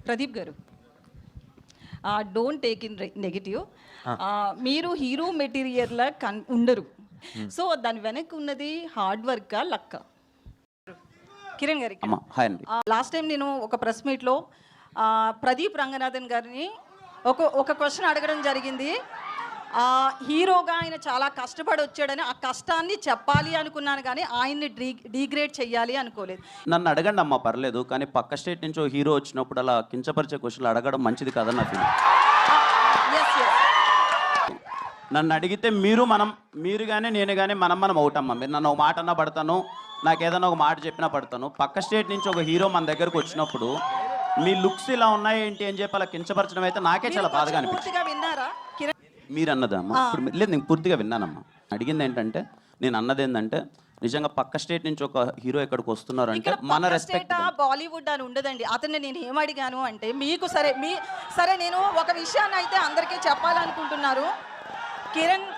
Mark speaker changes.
Speaker 1: ప్రదీప్ గారు, don't take in negative. మీరు hero మెటీరియల్లా ఉండరు. సో దాని వెనక్కి ఉన్నది హార్డ్ వర్కా లక్క? కిరణ్ గారికి లాస్ట్ టైం నేను ఒక ప్రెస్ మీట్లో ప్రదీప్ రంగనాథన్ గారిని ఒక క్వశ్చన్ అడగడం జరిగింది. హీరోగా ఆయన చాలా కష్టపడి వచ్చాడని, ఆ కష్టాన్ని చెప్పాలి అనుకున్నాను కానీ ఆయన్ని డీగ్రేడ్ చెయ్యాలి అనుకోలేదు.
Speaker 2: నన్ను అడగండి అమ్మా, పర్లేదు, కానీ పక్క స్టేట్ నుంచి ఓ హీరో వచ్చినప్పుడు అలా కించపరిచే క్వశ్చన్లు అడగడం మంచిది కాదని నా ఫీలింగ్. నన్ను అడిగితే మీరు కానీ నేను కానీ మనం అవుతామ్మా. మీరు నన్ను ఒక మాట అన్నా పడతాను, నాకు ఏదైనా ఒక మాట చెప్పినా పడతాను. పక్క స్టేట్ నుంచి ఒక హీరో మన దగ్గరకు వచ్చినప్పుడు మీ లుక్స్ ఇలా ఉన్నాయి ఏంటి అని చెప్పి అలా కించపరచడం అయితే నాకే చాలా బాధగా అనిపించింది. మీరు అన్నదమ్మా ఇప్పుడు లేదు, నేను పూర్తిగా విన్నానమ్మా. అడిగింది ఏంటంటే, నేను అన్నది ఏంటంటే, నిజంగా పక్క స్టేట్ నుంచి ఒక హీరో ఎక్కడికి వస్తున్నారు అంటే మన రెస్పెక్ట్.
Speaker 1: బాలీవుడ్ అని ఉండదండి. అతన్ని నేను ఏమడిగాను అంటే, మీకు సరే నేను ఒక విషయాన్ని అయితే అందరికీ చెప్పాలనుకుంటున్నారు. కిరణ్